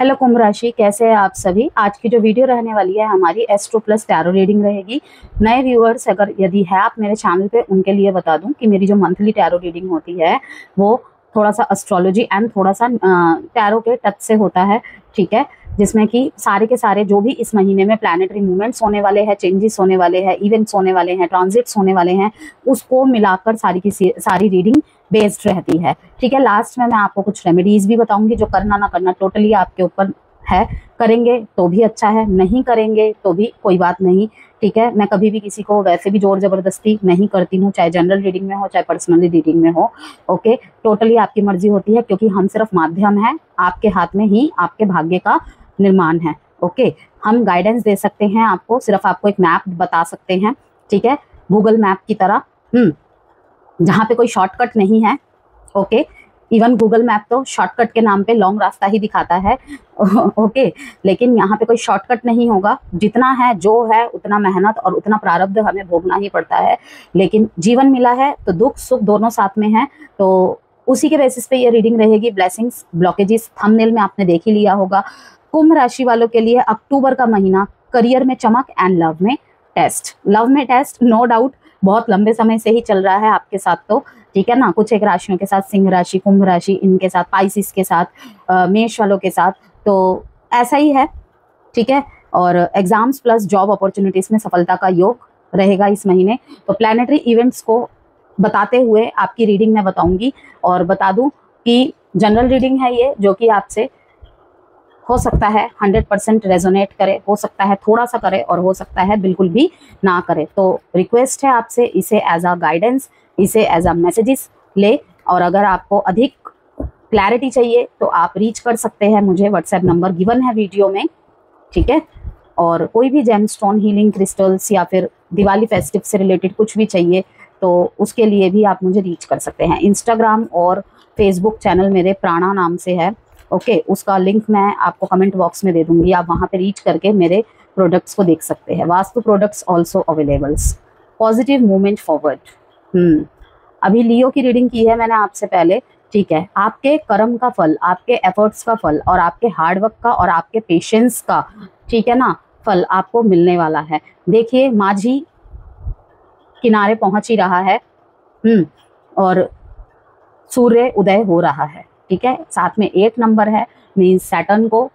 Hello कुंभ राशि, कैसे हैं आप सभी। आज की जो वीडियो रहने वाली है हमारी एस्ट्रो प्लस टैरो रीडिंग रहेगी। नए व्यूअर्स अगर यदि है आप मेरे चैनल पे, उनके लिए बता दूं कि मेरी जो मंथली टैरो रीडिंग होती है वो थोड़ा सा एस्ट्रोलॉजी एंड थोड़ा सा टैरो के टच से होता है, ठीक है। जिसमें कि सारे के सारे जो भी इस महीने में प्लैनेटरी मूवमेंट्स होने वाले हैं, चेंजेस होने वाले हैं, इवेंट्स होने वाले हैं, ट्रांजिट्स होने वाले हैं, उसको मिलाकर सारी की सारी रीडिंग बेस्ड रहती है, ठीक है। लास्ट में मैं आपको कुछ रेमेडीज भी बताऊंगी, जो करना ना करना टोटली आपके ऊपर है। करेंगे तो भी अच्छा है, नहीं करेंगे तो भी कोई बात नहीं, ठीक है। मैं कभी भी किसी को वैसे भी जोर जबरदस्ती नहीं करती हूँ, चाहे जनरल रीडिंग में हो चाहे पर्सनली रीडिंग में हो। ओके, टोटली आपकी मर्जी होती है, क्योंकि हम सिर्फ माध्यम है, आपके हाथ में ही आपके भाग्य का निर्माण है। ओके, हम गाइडेंस दे सकते हैं आपको, सिर्फ आपको एक मैप बता सकते हैं, ठीक है, गूगल मैप की तरह, जहाँ पे कोई शॉर्टकट नहीं है। ओके, इवन गूगल मैप तो शॉर्टकट के नाम पे लॉन्ग रास्ता ही दिखाता है। ओके, लेकिन यहाँ पे कोई शॉर्टकट नहीं होगा। जितना है जो है उतना मेहनत और उतना प्रारब्ध हमें भोगना ही पड़ता है। लेकिन जीवन मिला है तो दुख सुख दोनों साथ में है, तो उसी के बेसिस पे ये रीडिंग रहेगी। ब्लेसिंग्स ब्लॉकेजेस थंबनेल में आपने देख ही लिया होगा। कुंभ राशि वालों के लिए अक्टूबर का महीना, करियर में चमक एंड लव में टेस्ट। लव में टेस्ट नो डाउट बहुत लंबे समय से ही चल रहा है आपके साथ, तो ठीक है ना। कुछ एक राशियों के साथ, सिंह राशि, कुंभ राशि, इनके साथ, पाइसिस के साथ, मेष वालों के साथ, तो ऐसा ही है, ठीक है। और एग्जाम्स प्लस जॉब अपॉर्चुनिटीज में सफलता का योग रहेगा इस महीने। तो प्लैनेटरी इवेंट्स को बताते हुए आपकी रीडिंग में बताऊंगी, और बता दूं कि जनरल रीडिंग है ये, जो कि आपसे हो सकता है 100% रेजोनेट करे, हो सकता है थोड़ा सा करे, और हो सकता है बिल्कुल भी ना करे। तो रिक्वेस्ट है आपसे, इसे एज अ गाइडेंस, इसे एज अ मैसेजेस ले। और अगर आपको अधिक क्लैरिटी चाहिए तो आप रीच कर सकते हैं मुझे, व्हाट्सएप नंबर गिवन है वीडियो में, ठीक है। और कोई भी जेमस्टोन, हीलिंग क्रिस्टल्स या फिर दिवाली फेस्टिव से रिलेटेड कुछ भी चाहिए तो उसके लिए भी आप मुझे रीच कर सकते हैं। इंस्टाग्राम और फेसबुक चैनल मेरे प्राणा नाम से है, ओके। उसका लिंक मैं आपको कमेंट बॉक्स में दे दूंगी, आप वहाँ पे रीच करके मेरे प्रोडक्ट्स को देख सकते हैं। Vastu products also availables. Positive movement forward. अभी लियो की रीडिंग की है मैंने आपसे पहले, ठीक है। आपके कर्म का फल, आपके एफर्ट्स का फल, और आपके हार्डवर्क का और आपके पेशेंस का, ठीक है ना, फल आपको मिलने वाला है। देखिए, माझी किनारे पहुंच ही रहा है, और सूर्य उदय हो रहा है, ठीक है। साथ में 8 नंबर है, मीन्स सैटर्न को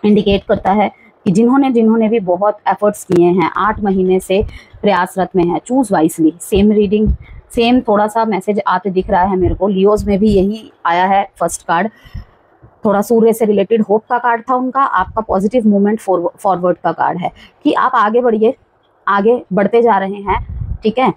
इंडिकेट करता है कि जिन्होंने भी बहुत एफर्ट्स किए हैं, 8 महीने से प्रयासरत में है, choose wisely. Same reading, same थोड़ा सा मैसेज आते दिख रहा है मेरे को। लियोज में भी यही आया है फर्स्ट कार्ड, थोड़ा सूर्य से रिलेटेड होप का कार्ड था उनका। आपका पॉजिटिव मूवमेंट फॉरवर्ड का कार्ड है कि आप आगे बढ़िए, आगे बढ़ते जा रहे हैं, ठीक है।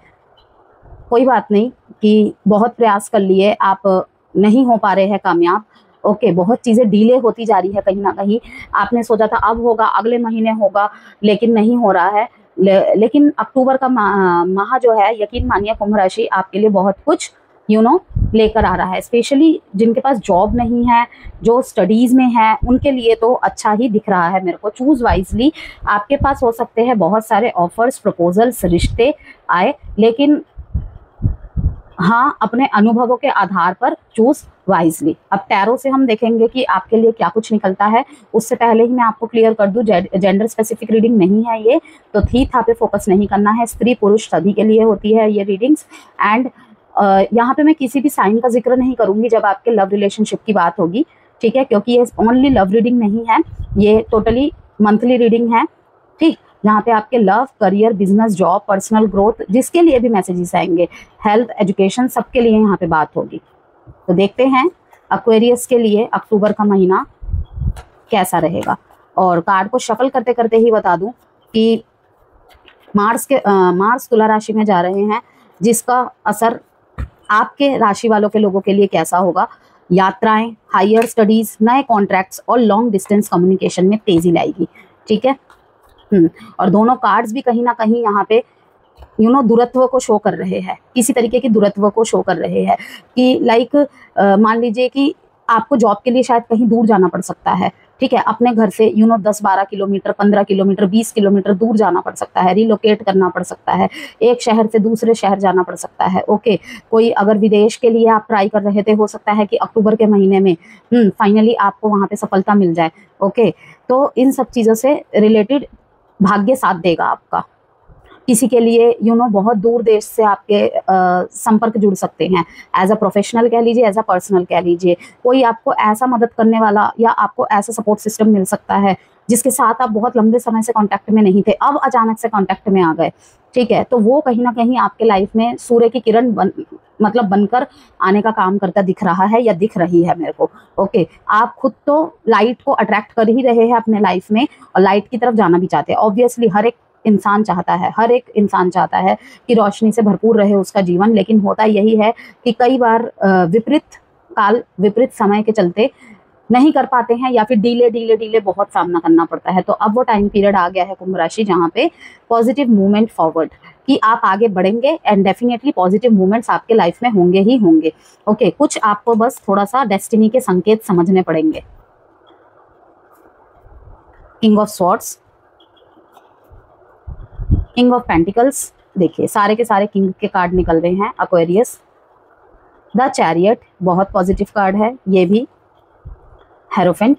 कोई बात नहीं कि बहुत प्रयास कर लिए, आप नहीं हो पा रहे हैं कामयाब, ओके। बहुत चीज़ें डिले होती जा रही है, कहीं ना कहीं आपने सोचा था अब होगा, अगले महीने होगा, लेकिन नहीं हो रहा है। लेकिन अक्टूबर का माह जो है, यकीन मानिए कुंभ राशि आपके लिए बहुत कुछ लेकर आ रहा है। स्पेशली जिनके पास जॉब नहीं है, जो स्टडीज़ में है, उनके लिए तो अच्छा ही दिख रहा है मेरे को। Choose wisely. आपके पास हो सकते हैं बहुत सारे ऑफर्स, प्रपोजल्स, रिश्ते आए, लेकिन हाँ, अपने अनुभवों के आधार पर चूज वाइजली। अब टैरो से हम देखेंगे कि आपके लिए क्या कुछ निकलता है। उससे पहले ही मैं आपको क्लियर कर दूं, जेंडर स्पेसिफिक रीडिंग नहीं है ये, तो थी था पे फोकस नहीं करना है। स्त्री पुरुष सभी के लिए होती है ये रीडिंग्स। एंड यहाँ पे मैं किसी भी साइन का जिक्र नहीं करूंगी जब आपके लव रिलेशनशिप की बात होगी, ठीक है, क्योंकि ये ओनली लव रीडिंग नहीं है, ये टोटली मंथली रीडिंग है, ठीक। जहाँ पे आपके love, career, business, job, personal growth, जिसके लिए भी मैसेजेस आएंगे, हेल्थ, एजुकेशन, सबके लिए यहाँ पे बात होगी। तो देखते हैं एक्वेरियस के लिए अक्टूबर का महीना कैसा रहेगा। और कार्ड को शफल करते करते ही बता दूं कि मार्स तुला राशि में जा रहे हैं, जिसका असर आपके राशि वालों के लोगों के लिए कैसा होगा। यात्राएं, हायर स्टडीज, नए कॉन्ट्रैक्ट्स और लॉन्ग डिस्टेंस कम्युनिकेशन में तेजी लाएगी, ठीक है। और दोनों कार्ड्स भी कहीं ना कहीं यहाँ पे दूरत्व को शो कर रहे हैं, किसी तरीके की दूरत्व को शो कर रहे हैं कि लाइक मान लीजिए कि आपको जॉब के लिए शायद कहीं दूर जाना पड़ सकता है, ठीक है, अपने घर से 10-12 किलोमीटर, 15 किलोमीटर, 20 किलोमीटर दूर जाना पड़ सकता है, रिलोकेट करना पड़ सकता है, एक शहर से दूसरे शहर जाना पड़ सकता है। ओके, कोई अगर विदेश के लिए आप ट्राई कर रहे थे, हो सकता है कि अक्टूबर के महीने में फाइनली आपको वहाँ पे सफलता मिल जाए। ओके, तो इन सब चीज़ों से रिलेटेड भाग्य साथ देगा आपका। किसी के लिए बहुत दूर देश से आपके संपर्क जुड़ सकते हैं, एज अ प्रोफेशनल कह लीजिए, एज अ पर्सनल कह लीजिए। कोई आपको ऐसा मदद करने वाला या आपको ऐसा सपोर्ट सिस्टम मिल सकता है जिसके साथ आप बहुत लंबे समय से कांटेक्ट में नहीं थे, अब अचानक से कांटेक्ट में आ गए। ठीक है, तो वो कहीं ना कहीं आपके लाइफ में सूर्य की किरण बनकर आने का काम करता दिख रहा है या दिख रही है मेरे को। ओके, आप खुद तो लाइट को अट्रैक्ट कर ही रहे हैं अपने लाइफ में और लाइट की तरफ जाना भी चाहते हैं। ऑब्वियसली हर एक इंसान चाहता है कि रोशनी से भरपूर रहे उसका जीवन, लेकिन होता यही है कि कई बार विपरीत समय के चलते नहीं कर पाते हैं या फिर डीले बहुत सामना करना पड़ता है। तो अब वो टाइम पीरियड आ गया है कुंभ राशि जहाँ पे पॉजिटिव मूवमेंट फॉरवर्ड, कि आप आगे बढ़ेंगे एंड डेफिनेटली पॉजिटिव मूवमेंट्स आपके लाइफ में होंगे ही होंगे। ओके, कुछ आपको बस थोड़ा सा डेस्टिनी के संकेत समझने पड़ेंगे। King of swords, king of pentacles, देखिए सारे के सारे किंग के कार्ड निकल रहे हैं। एक्वेरियस, द चैरियट, बहुत पॉजिटिव कार्ड है ये भी। हेरोफेंट,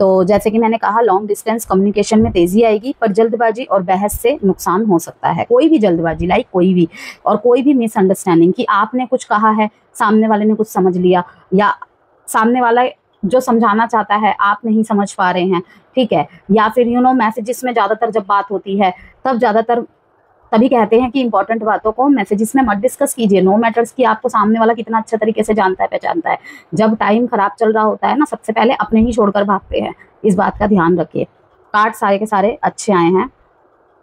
तो जैसे कि मैंने कहा लॉन्ग डिस्टेंस कम्युनिकेशन में तेजी आएगी, पर जल्दबाजी और बहस से नुकसान हो सकता है। कोई भी जल्दबाजी कोई भी, और कोई भी मिसअंडरस्टैंडिंग कि आपने कुछ कहा है, सामने वाले ने कुछ समझ लिया, या सामने वाला जो समझाना चाहता है आप नहीं समझ पा रहे हैं। ठीक है, या फिर मैसेजेस में ज़्यादातर जब बात होती है तभी कहते हैं कि इंपॉर्टेंट बातों को मैसेजेस में मत डिस्कस कीजिए। नो मैटर्स कि आपको सामने वाला कितना अच्छा तरीके से जानता है, पहचानता है। जब टाइम खराब चल रहा होता है ना, सबसे पहले अपने ही छोड़कर भागते हैं, इस बात का ध्यान रखिए। कार्ड सारे के सारे अच्छे आए हैं,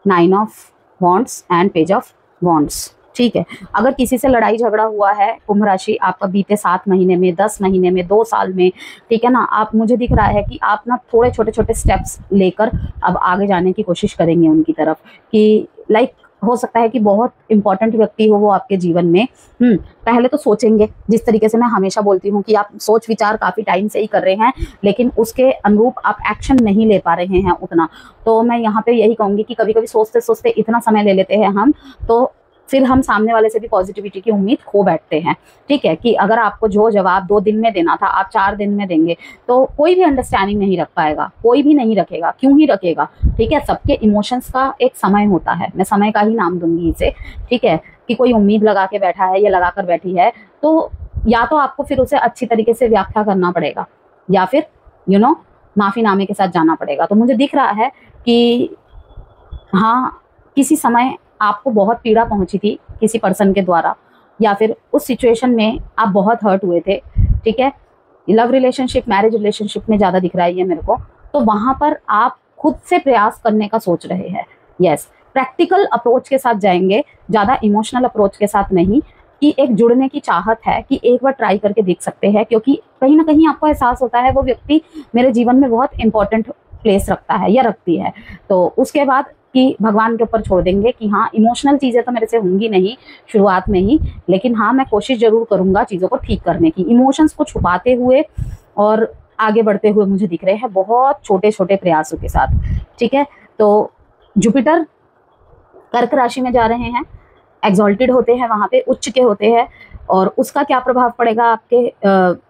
9 of wands and page of wands. ठीक है, अगर किसी से लड़ाई झगड़ा हुआ है कुंभ राशि आपका बीते 7 महीने में, 10 महीने में, 2 साल में, ठीक है ना, आप मुझे दिख रहा है कि आप ना थोड़े छोटे स्टेप्स लेकर अब आगे जाने की कोशिश करेंगे उनकी तरफ, कि हो सकता है कि बहुत इंपॉर्टेंट व्यक्ति हो वो आपके जीवन में। पहले तो सोचेंगे, जिस तरीके से मैं हमेशा बोलती हूँ कि आप सोच विचार काफ़ी टाइम से ही कर रहे हैं, लेकिन उसके अनुरूप आप एक्शन नहीं ले पा रहे हैं उतना। तो मैं यहाँ पे यही कहूँगी कि कभी कभी सोचते सोचते इतना समय ले लेते हैं हम, तो फिर हम सामने वाले से भी पॉजिटिविटी की उम्मीद खो बैठते हैं। ठीक है, कि अगर आपको जो जवाब 2 दिन में देना था आप 4 दिन में देंगे, तो कोई भी अंडरस्टैंडिंग नहीं रख पाएगा, कोई भी नहीं रखेगा। क्यों ही रखेगा? ठीक है, सबके इमोशंस का एक समय होता है, मैं समय का ही नाम दूंगी इसे। ठीक है, कि कोई उम्मीद लगा के बैठा है या लगा कर बैठी है, तो या तो आपको फिर उसे अच्छी तरीके से व्याख्या करना पड़ेगा, या फिर माफीनामे के साथ जाना पड़ेगा। तो मुझे दिख रहा है कि हाँ, किसी समय आपको बहुत पीड़ा पहुंची थी किसी पर्सन के द्वारा, या फिर उस सिचुएशन में आप बहुत हर्ट हुए थे। ठीक है, लव रिलेशनशिप, मैरिज रिलेशनशिप में ज़्यादा दिख रहा है ये मेरे को। तो वहाँ पर आप खुद से प्रयास करने का सोच रहे हैं। यस, प्रैक्टिकल अप्रोच के साथ जाएंगे, ज़्यादा इमोशनल अप्रोच के साथ नहीं, कि एक जुड़ने की चाहत है कि एक बार ट्राई करके देख सकते हैं, क्योंकि कहीं ना कहीं आपको एहसास होता है वो व्यक्ति मेरे जीवन में बहुत इंपॉर्टेंट प्लेस रखता है या रखती है। तो उसके बाद कि भगवान के ऊपर छोड़ देंगे कि हाँ, इमोशनल चीज़ें तो मेरे से होंगी नहीं शुरुआत में ही, लेकिन हाँ, मैं कोशिश जरूर करूँगा चीज़ों को ठीक करने की। इमोशंस को छुपाते हुए और आगे बढ़ते हुए मुझे दिख रहे हैं बहुत छोटे छोटे प्रयासों के साथ। ठीक है, तो जुपिटर कर्क राशि में जा रहे हैं, एग्जॉल्टेड होते हैं, वहाँ पे उच्च के होते हैं, और उसका क्या प्रभाव पड़ेगा आपके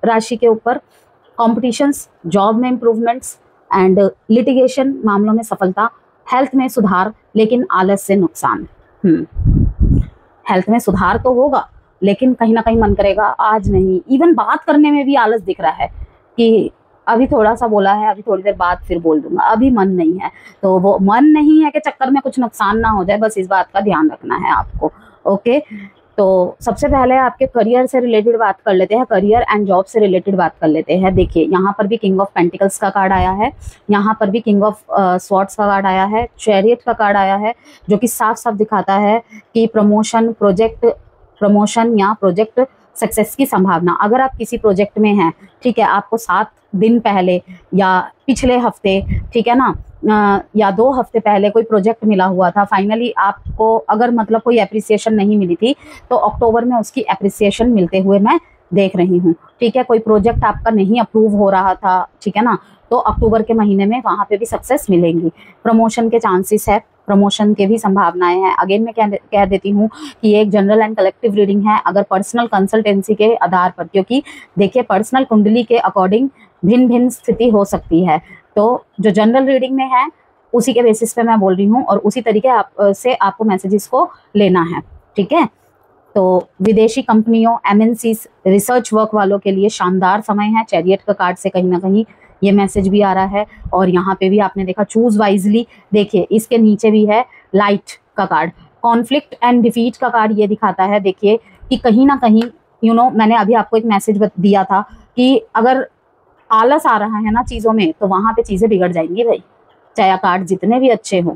राशि के ऊपर? कॉम्पिटिशंस, जॉब में इम्प्रूवमेंट्स एंड लिटिगेशन मामलों में सफलता, हेल्थ में सुधार लेकिन आलस से नुकसान। हेल्थ में सुधार तो होगा, लेकिन कहीं ना कहीं मन करेगा आज नहीं, इवन बात करने में भी आलस दिख रहा है कि अभी थोड़ा सा बोला है, अभी थोड़ी देर बाद फिर बोल दूंगा, अभी मन नहीं है। तो वो मन नहीं है के चक्कर में कुछ नुकसान ना हो जाए, बस इस बात का ध्यान रखना है आपको। ओके, तो सबसे पहले आपके करियर से रिलेटेड बात कर लेते हैं, करियर एंड जॉब से रिलेटेड बात कर लेते हैं। देखिए, यहाँ पर भी किंग ऑफ पेंटिकल्स का कार्ड आया है, यहाँ पर भी किंग ऑफ स्वॉर्ड्स का कार्ड आया है, चैरियट का कार्ड आया है, जो कि साफ साफ दिखाता है कि प्रमोशन या प्रोजेक्ट सक्सेस की संभावना। अगर आप किसी प्रोजेक्ट में हैं, ठीक है, आपको 7 दिन पहले या पिछले हफ्ते, ठीक है ना, या 2 हफ्ते पहले कोई प्रोजेक्ट मिला हुआ था, फाइनली आपको अगर मतलब कोई एप्रिसिएशन नहीं मिली थी, तो अक्टूबर में उसकी एप्रिसिएशन मिलते हुए मैं देख रही हूँ। ठीक है, कोई प्रोजेक्ट आपका नहीं अप्रूव हो रहा था, ठीक है ना, तो अक्टूबर के महीने में वहाँ पे भी सक्सेस मिलेंगी। प्रमोशन के चांसेस है, प्रमोशन के भी संभावनाएं हैं। अगेन मैं कह देती हूँ कि एक जनरल एंड कलेक्टिव रीडिंग है, अगर पर्सनल कंसल्टेंसी के आधार पर, क्योंकि देखिए पर्सनल कुंडली के अकॉर्डिंग भिन्न भिन्न स्थिति हो सकती है। तो जो जनरल रीडिंग में है उसी के बेसिस पे मैं बोल रही हूँ और उसी तरीके से आपको मैसेजेस को लेना है, ठीक है। तो विदेशी कंपनियों, एमएनसीज, रिसर्च वर्क वालों के लिए शानदार समय है। चैरियट का कार्ड से कहीं ना कहीं ये मैसेज भी आ रहा है और यहाँ पे भी आपने देखा चूज वाइजली। देखिए इसके नीचे भी है लाइट का कार्ड, कॉन्फ्लिक्ट एंड डिफीट का कार्ड ये दिखाता है। देखिए कि कहीं ना कहीं मैंने अभी आपको एक मैसेज दिया था कि अगर आलस आ रहा है ना चीज़ों में, तो वहाँ पे चीज़ें बिगड़ जाएंगी भाई, चाहे कार्ड जितने भी अच्छे हों।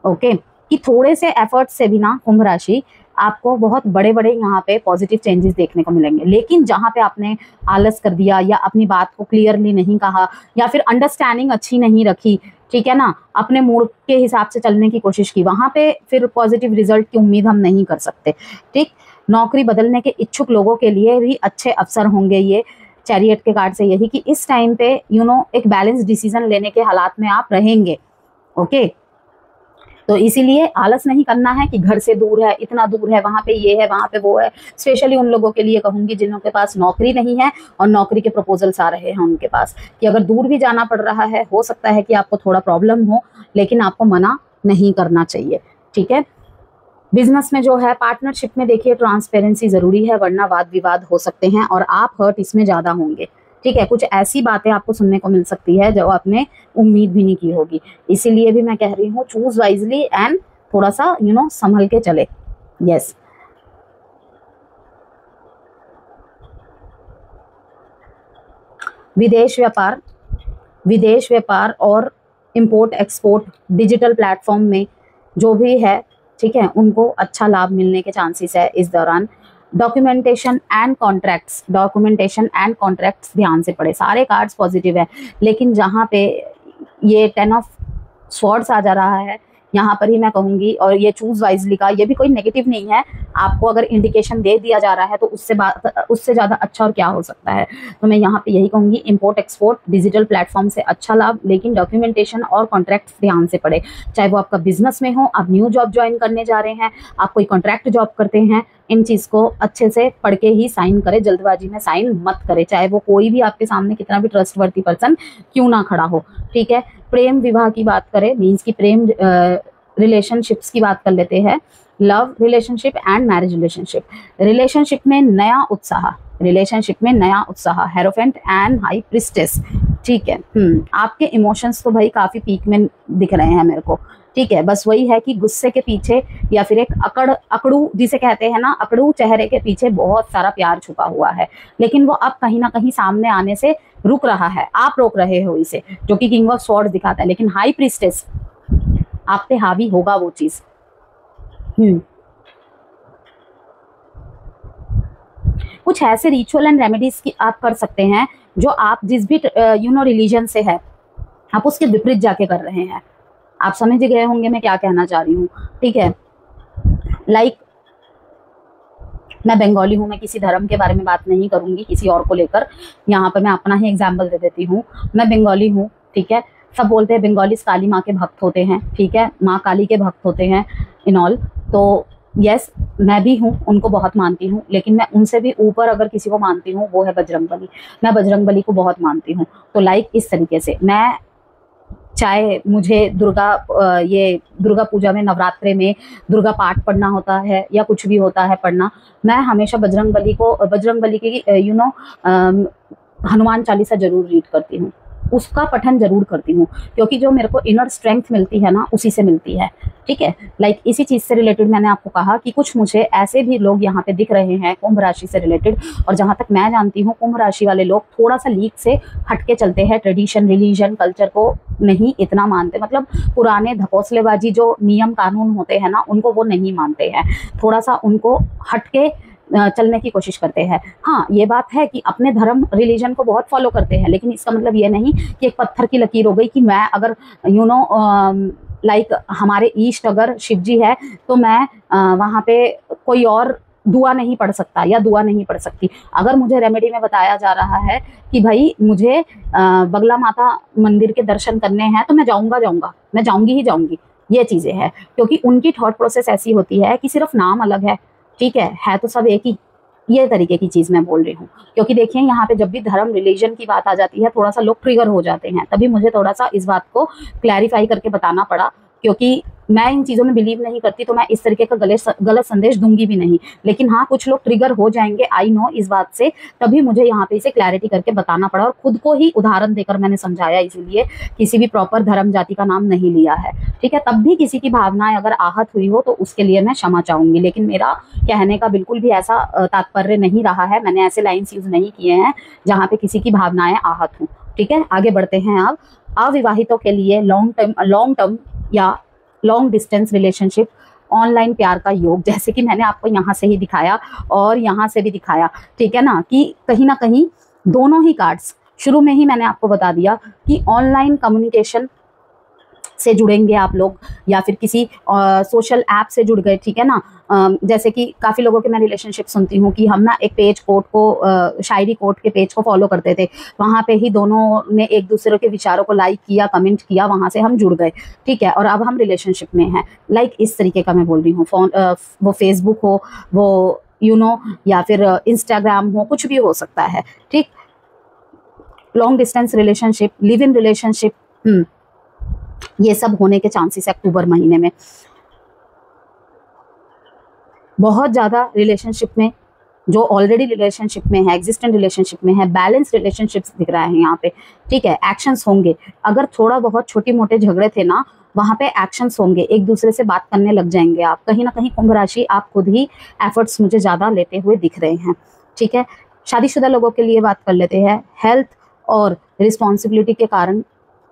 ओके, कि थोड़े से एफर्ट से भी ना कुंभ राशि आपको बहुत बड़े बड़े यहाँ पे पॉजिटिव चेंजेस देखने को मिलेंगे। लेकिन जहाँ पे आपने आलस कर दिया या अपनी बात को क्लियरली नहीं कहा या फिर अंडरस्टैंडिंग अच्छी नहीं रखी, ठीक है ना, अपने मूड के हिसाब से चलने की कोशिश की, वहाँ पे फिर पॉजिटिव रिजल्ट की उम्मीद हम नहीं कर सकते। ठीक, नौकरी बदलने के इच्छुक लोगों के लिए भी अच्छे अवसर होंगे ये चैरियट के कार्ड से, यही कि इस टाइम पे एक बैलेंस डिसीजन लेने के हालात में आप रहेंगे। ओके, तो इसीलिए आलस नहीं करना है कि घर से दूर है, इतना दूर है, वहाँ पे ये है, वहाँ पे वो है। स्पेशली उन लोगों के लिए कहूँगी जिनों के पास नौकरी नहीं है और नौकरी के प्रपोजल्स आ रहे हैं उनके पास, कि अगर दूर भी जाना पड़ रहा है, हो सकता है कि आपको थोड़ा प्रॉब्लम हो, लेकिन आपको मना नहीं करना चाहिए, ठीक है। बिजनेस में जो है, पार्टनरशिप में देखिए ट्रांसपेरेंसी जरूरी है, वरना वाद विवाद हो सकते हैं और आप हर्ट इसमें ज्यादा होंगे, ठीक है। कुछ ऐसी बातें आपको सुनने को मिल सकती है जो आपने उम्मीद भी नहीं की होगी। इसीलिए भी मैं कह रही हूँ चूज वाइजली एंड थोड़ा सा संभल के चले। यस, विदेश व्यापार और इंपोर्ट एक्सपोर्ट डिजिटल प्लेटफॉर्म में जो भी है, ठीक है, उनको अच्छा लाभ मिलने के चांसेस है इस दौरान। डॉक्यूमेंटेशन एंड कॉन्ट्रैक्ट्स ध्यान से पढ़े। सारे कार्ड्स पॉजिटिव है, लेकिन जहाँ पे ये 10 ऑफ स्वॉर्ड्स आ जा रहा है, यहाँ पर ही मैं कहूँगी, और ये चूज वाइजली का, ये भी कोई नेगेटिव नहीं है। आपको अगर इंडिकेशन दे दिया जा रहा है तो उससे ज़्यादा अच्छा और क्या हो सकता है। तो मैं यहाँ पे यही कहूँगी, इंपोर्ट एक्सपोर्ट डिजिटल प्लेटफॉर्म से अच्छा लाभ, लेकिन डॉक्यूमेंटेशन और कॉन्ट्रैक्ट ध्यान से पढ़े। चाहे वो आपका बिजनेस में हो, आप न्यू जॉब ज्वाइन करने जा रहे हैं, आप कोई कॉन्ट्रैक्ट जॉब करते हैं, इन चीज़ को अच्छे से पढ़ के ही साइन करें, जल्दबाजी में साइन मत करें, चाहे वो कोई भी आपके सामने कितना भी ट्रस्टवर्दी पर्सन क्यों ना खड़ा हो, ठीक है। प्रेम विवाह की बात करें, मीन्स की प्रेम रिलेशनशिप्स की बात कर लेते हैं, love relationship and marriage relationship में नया उत्साह, हेरोफेंट एंड हाई प्रिस्टेस, ठीक है। आपके इमोशंस तो भाई काफी पीक में दिख रहे हैं मेरे को, ठीक है। बस वही है कि गुस्से के पीछे या फिर एक अकड़ू जिसे कहते हैं ना, अकड़ू चेहरे के पीछे बहुत सारा प्यार छुपा हुआ है, लेकिन वो अब कहीं ना कहीं सामने आने से रुक रहा है, आप रोक रहे हो इसे, जो कि किंग ऑफ स्वॉर्ड्स दिखाता है। लेकिन हाई प्रिस्टेस आप पे हावी होगा वो चीज। कुछ ऐसे रिचुअल एंड रेमेडीज की आप कर सकते हैं जो आप जिस भी रिलीजन से है, आप उसके विपरीत जाके कर रहे हैं। आप समझ गए होंगे मैं क्या कहना चाह रही हूँ, ठीक है। लाइक मैं बंगाली हूँ, मैं किसी धर्म के बारे में बात नहीं करूंगी किसी और को लेकर, यहाँ पर मैं अपना ही एग्जाम्पल दे देती हूँ। मैं बंगाली हूँ, ठीक है। सब बोलते हैं बंगालीज काली माँ के भक्त होते हैं, ठीक है, माँ काली के भक्त होते हैं इन ऑल। तो यस, मैं भी हूँ, उनको बहुत मानती हूँ, लेकिन मैं उनसे भी ऊपर अगर किसी को मानती हूँ वो है बजरंगबली। मैं बजरंगबली को बहुत मानती हूँ। तो लाइक इस तरीके से मैं, चाहे मुझे दुर्गा पूजा में, नवरात्रे में दुर्गा पाठ पढ़ना होता है या कुछ भी होता है पढ़ना, मैं हमेशा बजरंगबली की हनुमान चालीसा जरूर रीड करती हूँ, उसका पठन जरूर करती हूँ, क्योंकि जो मेरे को इनर स्ट्रेंथ मिलती है ना, उसी से मिलती है, ठीक है। लाइक इसी चीज से रिलेटेड मैंने आपको कहा कि कुछ मुझे ऐसे भी लोग यहाँ पे दिख रहे हैं कुंभ राशि से रिलेटेड, और जहां तक मैं जानती हूँ कुंभ राशि वाले लोग थोड़ा सा लीक से हटके चलते हैं, ट्रेडिशन, रिलीजन, कल्चर को नहीं इतना मानते, मतलब पुराने धकोसलेबाजी जो नियम कानून होते हैं ना, उनको वो नहीं मानते हैं, थोड़ा सा उनको हटके चलने की कोशिश करते हैं। हाँ, ये बात है कि अपने धर्म, रिलीजन को बहुत फॉलो करते हैं, लेकिन इसका मतलब ये नहीं कि एक पत्थर की लकीर हो गई कि मैं अगर लाइक हमारे ईस्ट अगर शिव जी है तो मैं वहाँ पे कोई और दुआ नहीं पढ़ सकता या दुआ नहीं पढ़ सकती। अगर मुझे रेमेडी में बताया जा रहा है कि भाई मुझे बगला माता मंदिर के दर्शन करने हैं तो मैं जाऊंगा, मैं जाऊंगी ही जाऊंगी, ये चीज़ें हैं। क्योंकि उनकी थॉट प्रोसेस ऐसी होती है कि सिर्फ नाम अलग है, ठीक है तो सब एक ही, ये तरीके की चीज़ मैं बोल रही हूँ। क्योंकि देखिए यहाँ पे जब भी धर्म रिलीजन की बात आ जाती है थोड़ा सा लोग ट्रिगर हो जाते हैं, तभी मुझे थोड़ा सा इस बात को क्लैरिफाई करके बताना पड़ा, क्योंकि मैं इन चीज़ों में बिलीव नहीं करती तो मैं इस तरीके का गलत संदेश दूंगी भी नहीं। लेकिन हाँ, कुछ लोग ट्रिगर हो जाएंगे, आई नो इस बात से, तभी मुझे यहाँ पे इसे क्लैरिटी करके बताना पड़ा और खुद को ही उदाहरण देकर मैंने समझाया, इसीलिए किसी भी प्रॉपर धर्म जाति का नाम नहीं लिया है, ठीक है। तब भी किसी की भावनाएं अगर आहत हुई हो तो उसके लिए मैं क्षमा चाहूंगी, लेकिन मेरा कहने का बिल्कुल भी ऐसा तात्पर्य नहीं रहा है, मैंने ऐसे लाइन्स यूज नहीं किए हैं जहाँ पे किसी की भावनाएं आहत हों, ठीक है। आगे बढ़ते हैं। अब अविवाहितों के लिए लॉन्ग टर्म या लॉन्ग डिस्टेंस रिलेशनशिप, ऑनलाइन प्यार का योग, जैसे कि मैंने आपको यहाँ से ही दिखाया और यहाँ से भी दिखाया, ठीक है ना, कि कहीं ना कहीं दोनों ही कार्ड्स, शुरू में ही मैंने आपको बता दिया कि ऑनलाइन कम्युनिकेशन से जुड़ेंगे आप लोग या फिर किसी सोशल ऐप से जुड़ गए, ठीक है ना। जैसे कि काफ़ी लोगों के मैं रिलेशनशिप सुनती हूँ कि हम ना एक पेज कोट को, शायरी कोट के पेज को फॉलो करते थे, वहाँ पे ही दोनों ने एक दूसरे के विचारों को लाइक किया, कमेंट किया, वहाँ से हम जुड़ गए, ठीक है, और अब हम रिलेशनशिप में हैं। लाइक इस तरीके का मैं बोल रही हूँ। वो फेसबुक हो, वो या फिर इंस्टाग्राम हो, कुछ भी हो सकता है, ठीक। Long distance relationship, live in relationship, ये सब होने के चांसेस अक्टूबर महीने में बहुत ज़्यादा। रिलेशनशिप में जो ऑलरेडी रिलेशनशिप में है, एग्जिस्टेंट रिलेशनशिप में है, बैलेंस रिलेशनशिप्स दिख रहा है यहाँ पे, ठीक है। एक्शंस होंगे, अगर थोड़ा बहुत छोटे मोटे झगड़े थे ना, वहाँ पे एक्शंस होंगे, एक दूसरे से बात करने लग जाएंगे आप। कहीं ना कहीं कुंभ राशि आप खुद ही एफर्ट्स मुझे ज़्यादा लेते हुए दिख रहे हैं, ठीक है। शादीशुदा लोगों के लिए बात कर लेते हैं। हेल्थ और रिस्पॉन्सिबिलिटी के कारण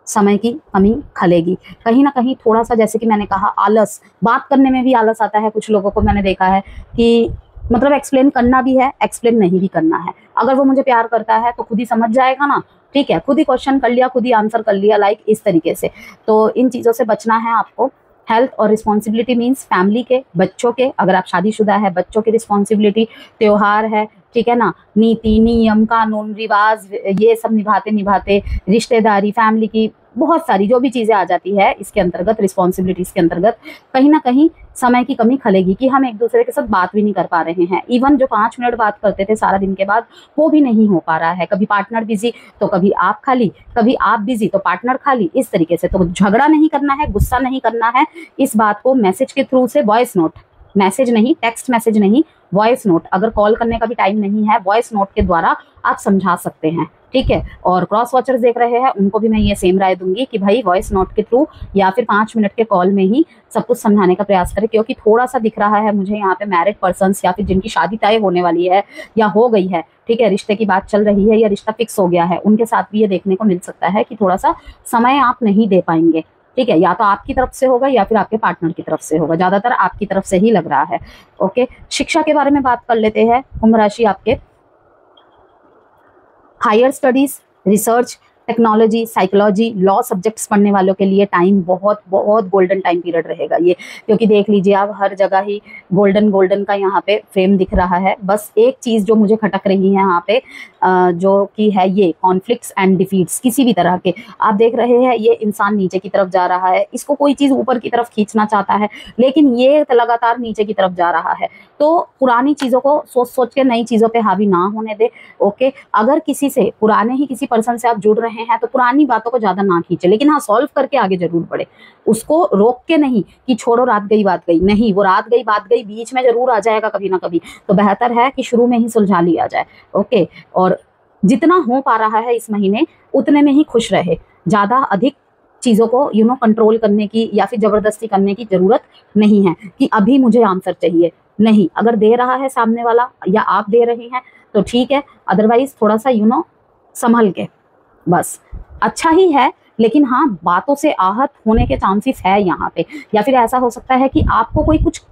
समय की कमी खलेगी, कहीं ना कहीं थोड़ा सा, जैसे कि मैंने कहा, आलस, बात करने में भी आलस आता है कुछ लोगों को, मैंने देखा है कि मतलब एक्सप्लेन करना भी है, एक्सप्लेन नहीं भी करना है। अगर वो मुझे प्यार करता है तो खुद ही समझ जाएगा ना, ठीक है, खुद ही क्वेश्चन कर लिया, खुद ही आंसर कर लिया, लाइक इस तरीके से। तो इन चीज़ों से बचना है आपको। हेल्थ और रिस्पॉन्सिबिलिटी मीन्स फैमिली के, बच्चों के, अगर आप शादीशुदा है, बच्चों की रिस्पॉन्सिबिलिटी, त्योहार है, ठीक है ना, नीति नियम कानून रिवाज, ये सब निभाते निभाते, रिश्तेदारी, फैमिली की बहुत सारी जो भी चीज़ें आ जाती है इसके अंतर्गत, रिस्पॉन्सिबिलिटीज़ के अंतर्गत, कहीं ना कहीं समय की कमी खलेगी कि हम एक दूसरे के साथ बात भी नहीं कर पा रहे हैं। इवन जो 5 मिनट बात करते थे सारा दिन के बाद, वो भी नहीं हो पा रहा है। कभी पार्टनर बिजी तो कभी आप खाली, कभी आप बिजी तो पार्टनर खाली, इस तरीके से। तो झगड़ा नहीं करना है, गुस्सा नहीं करना है, इस बात को मैसेज के थ्रू से, वॉइस नोट, मैसेज नहीं, टेक्स्ट मैसेज नहीं, वॉइस नोट, अगर कॉल करने का भी टाइम नहीं है, वॉइस नोट के द्वारा आप समझा सकते हैं, ठीक है। और क्रॉस वॉचर्स देख रहे हैं उनको भी मैं ये सेम राय दूंगी कि भाई वॉइस नोट के थ्रू या फिर 5 मिनट के कॉल में ही सब कुछ समझाने का प्रयास करें। क्योंकि थोड़ा सा दिख रहा है मुझे यहाँ पे मैरिड पर्सन्स या फिर जिनकी शादी तय होने वाली है या हो गई है, ठीक है, रिश्ते की बात चल रही है या रिश्ता फिक्स हो गया है, उनके साथ भी ये देखने को मिल सकता है कि थोड़ा सा समय आप नहीं दे पाएंगे, ठीक है। या तो आपकी तरफ से होगा या फिर आपके पार्टनर की तरफ से होगा, ज्यादातर आपकी तरफ से ही लग रहा है, ओके। शिक्षा के बारे में बात कर लेते हैं। कुंभ राशि आपके higher studies, research, technology, psychology, law subjects पढ़ने वालों के लिए टाइम बहुत बहुत गोल्डन टाइम पीरियड रहेगा ये। क्योंकि देख लीजिए आप, हर जगह ही गोल्डन का यहाँ पे फ्रेम दिख रहा है। बस एक चीज़ जो मुझे खटक रही है यहाँ पे, जो कि है ये कॉन्फ्लिक्ट्स एंड डिफीट्स, किसी भी तरह के आप देख रहे हैं ये इंसान नीचे की तरफ जा रहा है, इसको कोई चीज़ ऊपर की तरफ खींचना चाहता है लेकिन ये लगातार नीचे की तरफ जा रहा है। तो पुरानी चीज़ों को सोच सोच के नई चीज़ों पे हावी ना होने दे, ओके। अगर किसी से, पुराने ही किसी पर्सन से आप जुड़ रहे हैं तो पुरानी बातों को ज़्यादा ना खींचे, लेकिन हाँ सॉल्व करके आगे जरूर बढ़े, उसको रोक के नहीं कि छोड़ो रात गई बात गई, नहीं, वो रात गई बात गई बीच में जरूर आ जाएगा कभी ना कभी, तो बेहतर है कि शुरू में ही सुलझा लिया जाए, ओके। और जितना हो पा रहा है इस महीने उतने में ही खुश रहे, ज़्यादा अधिक चीज़ों को कंट्रोल करने की या फिर ज़बरदस्ती करने की ज़रूरत नहीं है कि अभी मुझे आंसर चाहिए, नहीं। अगर दे रहा है सामने वाला या आप दे रही हैं तो ठीक है, अदरवाइज थोड़ा सा संभल के, बस अच्छा ही है। लेकिन हाँ, बातों से आहत होने के चांसेस है यहाँ पे। या फिर ऐसा हो सकता है कि आपको कोई कुछ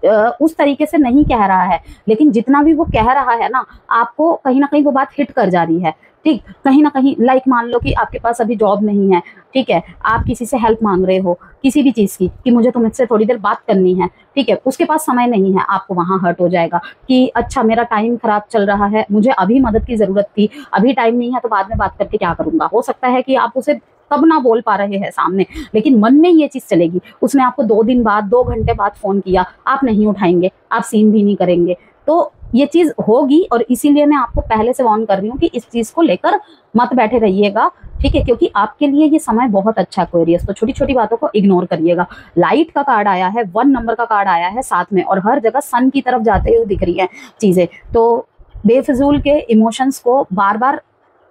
उस तरीके से नहीं कह रहा है, लेकिन जितना भी वो कह रहा है ना, आपको कहीं ना कहीं वो बात हिट कर जा रही है। ठीक, कहीं ना कहीं लाइक मान लो कि आपके पास अभी जॉब नहीं है, ठीक है, आप किसी से हेल्प मांग रहे हो किसी भी चीज़ की, कि मुझे तुमसे थोड़ी देर बात करनी है, ठीक है, उसके पास समय नहीं है, आपको वहाँ हर्ट हो जाएगा कि अच्छा मेरा टाइम खराब चल रहा है, मुझे अभी मदद की ज़रूरत थी, अभी टाइम नहीं है तो बाद में बात करके क्या करूँगा। हो सकता है कि आप उसे तब ना बोल पा रहे हैं सामने, लेकिन मन में ये चीज़ चलेगी। उसने आपको 2 दिन बाद 2 घंटे बाद फ़ोन किया, आप नहीं उठाएंगे, आप सीन भी नहीं करेंगे, तो ये चीज़ होगी। और इसीलिए मैं आपको पहले से वार्न कर रही हूँ कि इस चीज़ को लेकर मत बैठे रहिएगा, ठीक है, क्योंकि आपके लिए ये समय बहुत अच्छा एक्वेरियस। तो छोटी छोटी बातों को इग्नोर करिएगा। लाइट का कार्ड आया है, 1 नंबर का कार्ड आया है साथ में, और हर जगह सन की तरफ जाते हुए दिख रही है चीज़ें। तो बेफिजूल के इमोशंस को बार बार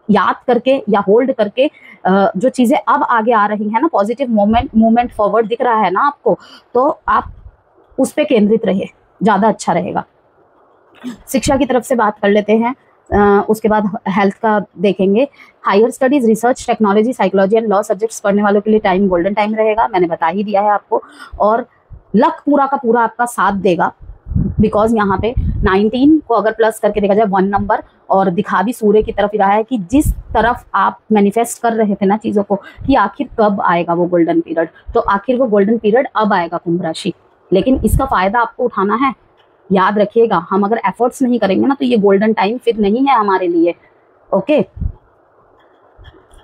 याद करके या होल्ड करके जो चीज़ें अब आगे आ रही हैं ना, पॉजिटिव मूवमेंट फॉरवर्ड दिख रहा है ना आपको, तो आप उस पर केंद्रित रहिए, ज़्यादा अच्छा रहेगा। शिक्षा की तरफ से बात कर लेते हैं, उसके बाद हेल्थ का देखेंगे। Higher studies, research, technology, psychology and law subjects पढ़ने वालों के लिए टाइम गोल्डन टाइम रहेगा, मैंने बता ही दिया है आपको। और लक पूरा का पूरा आपका साथ देगा, बिकॉज यहाँ पे 19 को अगर प्लस करके देखा जाए 1 नंबर, और दिखा भी सूर्य की तरफ ही रहा है कि जिस तरफ आप मैनिफेस्ट कर रहे थे ना चीज़ों को कि आखिर कब आएगा वो गोल्डन पीरियड, तो आखिर वो गोल्डन पीरियड अब आएगा कुंभ राशि। लेकिन इसका फ़ायदा आपको उठाना है। याद रखिएगा, हम अगर एफर्ट्स नहीं करेंगे ना तो ये गोल्डन टाइम फिर नहीं है हमारे लिए। ओके,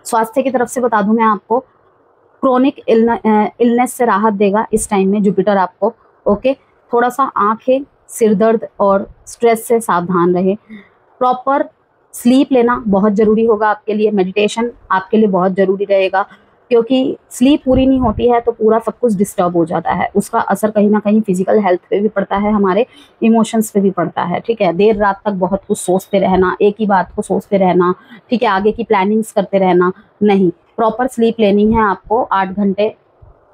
स्वास्थ्य की तरफ से बता दूं मैं आपको, क्रोनिक इलनेस से राहत देगा इस टाइम में जुपिटर आपको। ओके, थोड़ा सा आंखें, सिर दर्द और स्ट्रेस से सावधान रहे। प्रॉपर स्लीप लेना बहुत ज़रूरी होगा आपके लिए। मेडिटेशन आपके लिए बहुत ज़रूरी रहेगा, क्योंकि स्लीप पूरी नहीं होती है तो पूरा सब कुछ डिस्टर्ब हो जाता है। उसका असर कहीं ना कहीं फिजिकल हेल्थ पे भी पड़ता है, हमारे इमोशंस पे भी पड़ता है, ठीक है। देर रात तक बहुत कुछ सोचते रहना, एक ही बात को सोचते रहना, ठीक है, आगे की प्लानिंग्स करते रहना नहीं। प्रॉपर स्लीप लेनी है आपको, 8 घंटे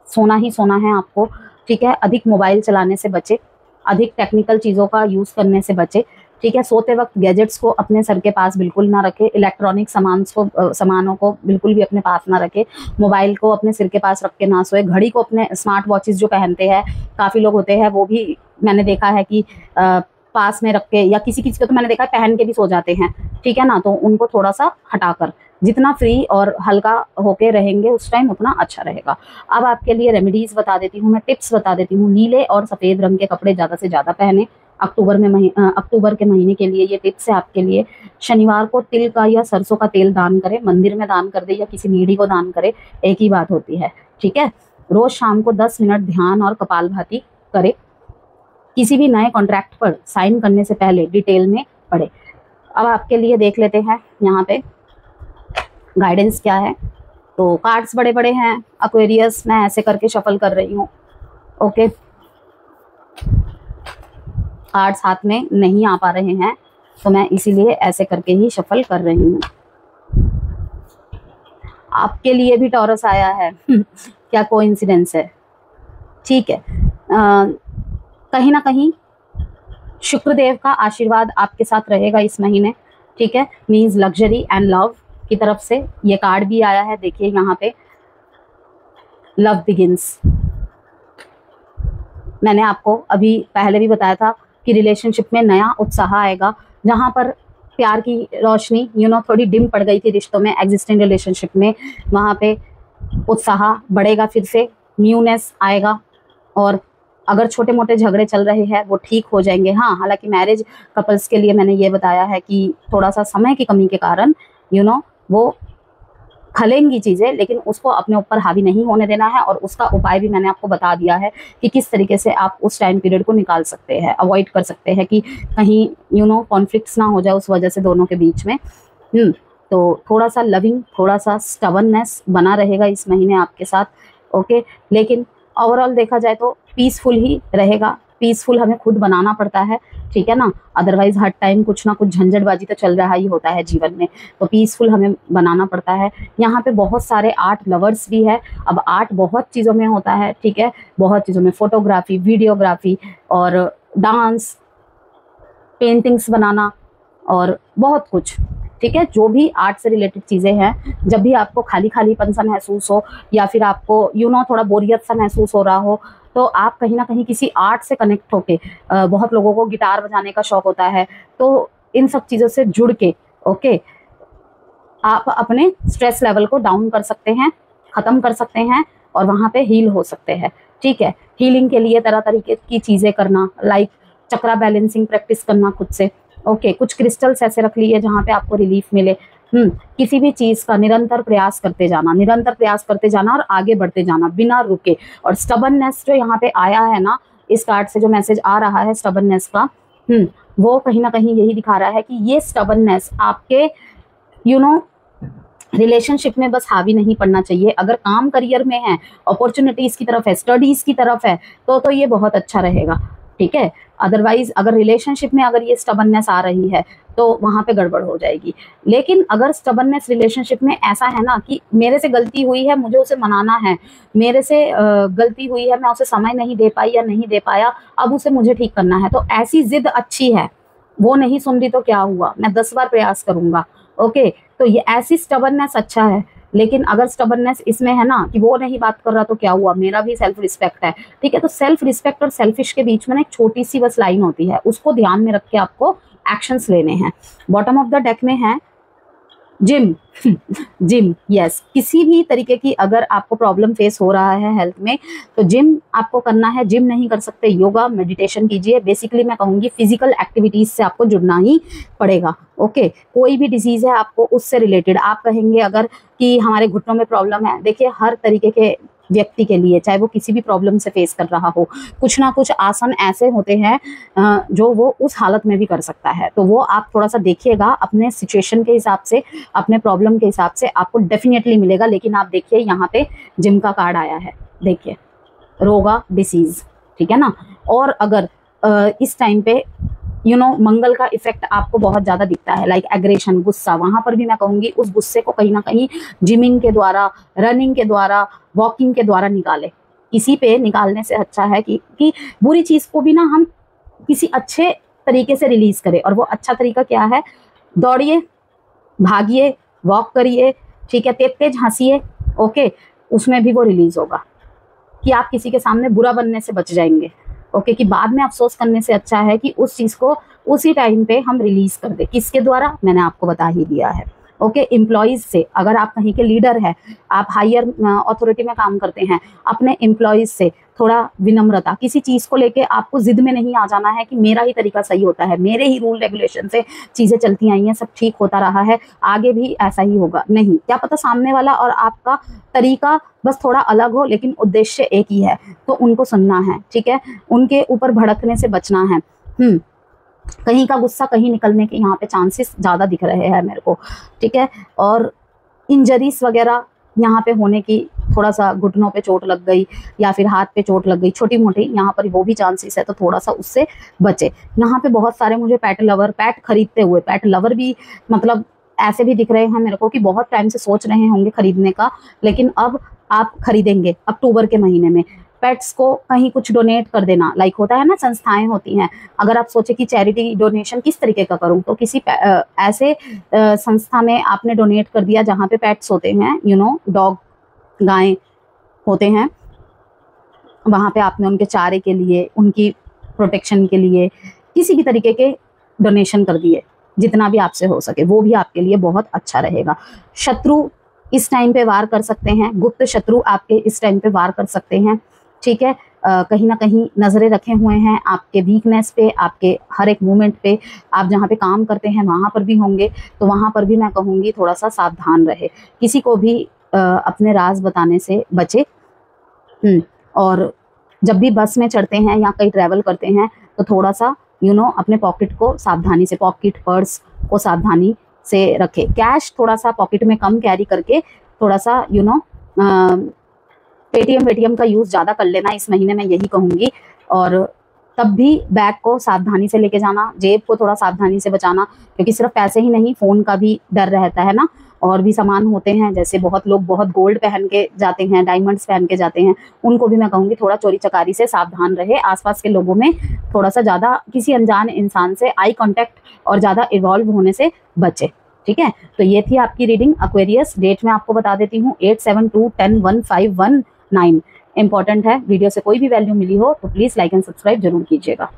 सोना ही सोना है आपको, ठीक है। अधिक मोबाइल चलाने से बचे, अधिक टेक्निकल चीज़ों का यूज़ करने से बचे, ठीक है। सोते वक्त गैजेट्स को अपने सर के पास बिल्कुल ना रखें, इलेक्ट्रॉनिक सामानों को बिल्कुल भी अपने पास ना रखें, मोबाइल को अपने सिर के पास रख के ना सोए, घड़ी को अपने स्मार्ट वॉचेस जो पहनते हैं काफ़ी लोग होते हैं वो भी मैंने देखा है कि पास में रख के, या किसी किसी को तो मैंने देखा है पहन के भी सो जाते हैं, ठीक है ना। तो उनको थोड़ा सा हटाकर जितना फ्री और हल्का होके रहेंगे उस टाइम उतना अच्छा रहेगा। अब आपके लिए रेमेडीज बता देती हूँ मैं, टिप्स बता देती हूँ। नीले और सफ़ेद रंग के कपड़े ज़्यादा से ज़्यादा पहने अक्टूबर के महीने के लिए ये टिप्स है आपके लिए। शनिवार को तिल का या सरसों का तेल दान करें, मंदिर में दान कर दे या किसी नीडी को दान करे, एक ही बात होती है, ठीक है। रोज शाम को 10 मिनट ध्यान और कपालभाति करे। किसी भी नए कॉन्ट्रैक्ट पर साइन करने से पहले डिटेल में पढ़े। अब आपके लिए देख लेते हैं यहाँ पे गाइडेंस क्या है। तो कार्ड्स बड़े बड़े हैं एक्वेरियस, मैं ऐसे करके शफल कर रही हूँ। ओके, कार्ड्स हाथ में नहीं आ पा रहे हैं तो मैं इसीलिए ऐसे करके ही शफल कर रही हूँ। आपके लिए भी टॉरस आया है क्या कोइंसिडेंस है, ठीक है। कहीं ना कहीं शुक्रदेव का आशीर्वाद आपके साथ रहेगा इस महीने, ठीक है। मीन्स लग्जरी एंड लव की तरफ से ये कार्ड भी आया है, देखिए यहाँ पे लव बिगिंस। मैंने आपको अभी पहले भी बताया था कि रिलेशनशिप में नया उत्साह आएगा, जहाँ पर प्यार की रोशनी थोड़ी डिम पड़ गई थी रिश्तों में, एग्जिस्टिंग रिलेशनशिप में, वहाँ पे उत्साह बढ़ेगा, फिर से न्यूनेस आएगा। और अगर छोटे मोटे झगड़े चल रहे हैं वो ठीक हो जाएंगे। हाँ, हालांकि मैरिज कपल्स के लिए मैंने ये बताया है कि थोड़ा सा समय की कमी के कारण वो खलेंगी चीज़ें, लेकिन उसको अपने ऊपर हावी नहीं होने देना है। और उसका उपाय भी मैंने आपको बता दिया है कि किस तरीके से आप उस टाइम पीरियड को निकाल सकते हैं, अवॉइड कर सकते हैं कि कहीं कॉन्फ्लिक्ट्स ना हो जाए उस वजह से दोनों के बीच में। तो थोड़ा सा लविंग, थोड़ा सा स्टबर्ननेस बना रहेगा इस महीने आपके साथ, ओके। लेकिन ओवरऑल देखा जाए तो पीसफुल ही रहेगा। पीसफुल हमें खुद बनाना पड़ता है, ठीक है ना, अदरवाइज हर टाइम कुछ ना कुछ झंझटबाजी तो चल रहा ही होता है जीवन में, तो पीसफुल हमें बनाना पड़ता है। यहाँ पे बहुत सारे आर्ट लवर्स भी है। अब आर्ट बहुत चीज़ों में होता है, ठीक है, बहुत चीज़ों में, फोटोग्राफी, वीडियोग्राफी और डांस, पेंटिंग्स बनाना और बहुत कुछ, ठीक है। जो भी आर्ट से रिलेटेड चीज़ें हैं, जब भी आपको खाली खालीपन सा महसूस हो या फिर आपको थोड़ा बोरियत सा महसूस हो रहा हो, तो आप कहीं ना कहीं किसी आर्ट से कनेक्ट होके, बहुत लोगों को गिटार बजाने का शौक होता है, तो इन सब चीज़ों से जुड़ के ओके आप अपने स्ट्रेस लेवल को डाउन कर सकते हैं, ख़त्म कर सकते हैं और वहाँ पे हील हो सकते हैं। ठीक है। हीलिंग के लिए तरह तरीके की चीज़ें करना, लाइक चक्रा बैलेंसिंग प्रैक्टिस करना खुद से। ओके। कुछ क्रिस्टल्स ऐसे रख लिए जहाँ पे आपको रिलीफ मिले। किसी भी चीज़ का निरंतर प्रयास करते जाना और आगे बढ़ते जाना बिना रुके। और स्टबर्ननेस जो यहाँ पे आया है ना, इस कार्ड से जो मैसेज आ रहा है स्टबर्ननेस का, वो कहीं ना कहीं यही दिखा रहा है कि ये स्टबर्ननेस आपके रिलेशनशिप में बस हावी नहीं पड़ना चाहिए। अगर काम करियर में है, अपॉर्चुनिटीज की तरफ है, स्टडीज की तरफ है, तो ये बहुत अच्छा रहेगा। ठीक है। अदरवाइज अगर रिलेशनशिप में अगर ये स्टबर्ननेस आ रही है तो वहां पे गड़बड़ हो जाएगी। लेकिन अगर स्टबर्ननेस रिलेशनशिप में ऐसा है ना कि मेरे से गलती हुई है, मुझे उसे मनाना है, मेरे से गलती हुई है, मैं उसे समय नहीं दे पाई या नहीं दे पाया, अब उसे मुझे ठीक करना है, तो ऐसी जिद अच्छी है। वो नहीं सुन रही तो क्या हुआ, मैं 10 बार प्रयास करूंगा। ओके। तो ये ऐसी स्टबर्ननेस अच्छा है। लेकिन अगर स्टबर्ननेस इसमें है ना कि वो नहीं बात कर रहा तो क्या हुआ, मेरा भी सेल्फ रिस्पेक्ट है। ठीक है। तो सेल्फ रिस्पेक्ट और सेल्फिश के बीच में ना एक छोटी सी बस लाइन होती है, उसको ध्यान में रख के आपको एक्शंस लेने हैं। बॉटम ऑफ द डेक में है जिम। Gym, yes. किसी भी तरीके की अगर आपको प्रॉब्लम फेस हो रहा है हेल्थ में, तो जिम आपको करना है। जिम नहीं कर सकते, योगा मेडिटेशन कीजिए। बेसिकली मैं कहूँगी फिजिकल एक्टिविटीज से आपको जुड़ना ही पड़ेगा। ओके। कोई भी डिजीज है आपको उससे रिलेटेड, आप कहेंगे अगर कि हमारे घुटनों में प्रॉब्लम है, देखिए हर तरीके के व्यक्ति के लिए, चाहे वो किसी भी प्रॉब्लम से फेस कर रहा हो, कुछ ना कुछ आसन ऐसे होते हैं जो वो उस हालत में भी कर सकता है। तो वो आप थोड़ा सा देखिएगा, अपने सिचुएशन के हिसाब से, अपने प्रॉब्लम के हिसाब से आपको डेफिनेटली मिलेगा। लेकिन आप देखिए यहाँ पे जिम का कार्ड आया है, देखिए रोगा डिसीज। ठीक है ना। और अगर इस टाइम पे मंगल का इफेक्ट आपको बहुत ज्यादा दिखता है, लाइक एग्रेशन, गुस्सा, वहां पर भी मैं कहूंगी उस गुस्से को कहीं ना कहीं जिमिंग के द्वारा, रनिंग के द्वारा, वॉकिंग के द्वारा निकाले। किसी पे निकालने से अच्छा है कि बुरी चीज को भी ना हम किसी अच्छे तरीके से रिलीज करें। और वो अच्छा तरीका क्या है, दौड़िए, भागिए, वॉक करिए। ठीक है। तेज तेज हंसिए। ओके। उसमें भी वो रिलीज होगा कि आप किसी के सामने बुरा बनने से बच जाएंगे। ओके। कि बाद में अफसोस करने से अच्छा है कि उस चीज को उसी टाइम पे हम रिलीज कर दे। किसके द्वारा, मैंने आपको बता ही दिया है। ओके। एम्प्लॉयज से, अगर आप कहीं के लीडर है, आप हायर अथॉरिटी में काम करते हैं, अपने एम्प्लॉयज से थोड़ा विनम्रता, किसी चीज को लेके आपको जिद में नहीं आ जाना है कि मेरा ही तरीका सही होता है, मेरे ही रूल रेगुलेशन से चीजें चलती आई हैं, सब ठीक होता रहा है, आगे भी ऐसा ही होगा। नहीं, क्या पता सामने वाला और आपका तरीका बस थोड़ा अलग हो, लेकिन उद्देश्य एक ही है, तो उनको सुनना है। ठीक है। उनके ऊपर भड़कने से बचना है। कहीं का गुस्सा कहीं निकलने के यहाँ पे चांसेस ज़्यादा दिख रहे हैं मेरे को। ठीक है। और इंजरीज वगैरह यहाँ पे होने की, थोड़ा सा घुटनों पे चोट लग गई या फिर हाथ पे चोट लग गई, छोटी मोटी, यहाँ पर वो भी चांसेस है, तो थोड़ा सा उससे बचे। यहाँ पे बहुत सारे मुझे पेट लवर, पेट खरीदते हुए पेट लवर भी मतलब ऐसे भी दिख रहे हैं मेरे को कि बहुत टाइम से सोच रहे होंगे खरीदने का, लेकिन अब आप खरीदेंगे अक्टूबर के महीने में। पेट्स को कहीं कुछ डोनेट कर देना, लाइक होता है ना, संस्थाएं होती हैं। अगर आप सोचे कि चैरिटी डोनेशन किस तरीके का करूं, तो किसी ऐसे संस्था में आपने डोनेट कर दिया जहाँ पे पेट्स होते हैं, डॉग, गायें होते हैं, वहाँ पे आपने उनके चारे के लिए, उनकी प्रोटेक्शन के लिए किसी भी तरीके के डोनेशन कर दिए, जितना भी आपसे हो सके, वो भी आपके लिए बहुत अच्छा रहेगा। शत्रु इस टाइम पे वार कर सकते हैं, गुप्त शत्रु आपके इस टाइम पे वार कर सकते हैं। ठीक है। कहीं ना कहीं नजरें रखे हुए हैं आपके वीकनेस पे, आपके हर एक मूवमेंट पे। आप जहाँ पे काम करते हैं वहाँ पर भी होंगे, तो वहाँ पर भी मैं कहूँगी थोड़ा सा सावधान रहे, किसी को भी अपने राज बताने से बचे। और जब भी बस में चढ़ते हैं या कहीं ट्रैवल करते हैं, तो थोड़ा सा अपने पॉकेट को सावधानी से, पॉकेट पर्स को सावधानी से रखें। कैश थोड़ा सा पॉकेट में कम कैरी करके, थोड़ा सा पेटीएम का यूज ज्यादा कर लेना इस महीने में, यही कहूंगी। और तब भी बैग को सावधानी से लेके जाना, जेब को थोड़ा सावधानी से बचाना, क्योंकि सिर्फ पैसे ही नहीं, फोन का भी डर रहता है ना, और भी सामान होते हैं। जैसे बहुत लोग बहुत गोल्ड पहन के जाते हैं, डायमंड्स पहन के जाते हैं, उनको भी मैं कहूँगी थोड़ा चोरी चकारी से सावधान रहे। आसपास के लोगों में थोड़ा सा ज़्यादा किसी अनजान इंसान से आई कांटेक्ट और ज़्यादा इन्वॉल्व होने से बचे। ठीक है, तो ये थी आपकी रीडिंग एक्वेरियस। डेट मैं आपको बता देती हूँ 8/7/2/10/1519। इंपॉर्टेंट है, वीडियो से कोई भी वैल्यू मिली हो तो प्लीज़ लाइक एंड सब्सक्राइब जरूर कीजिएगा।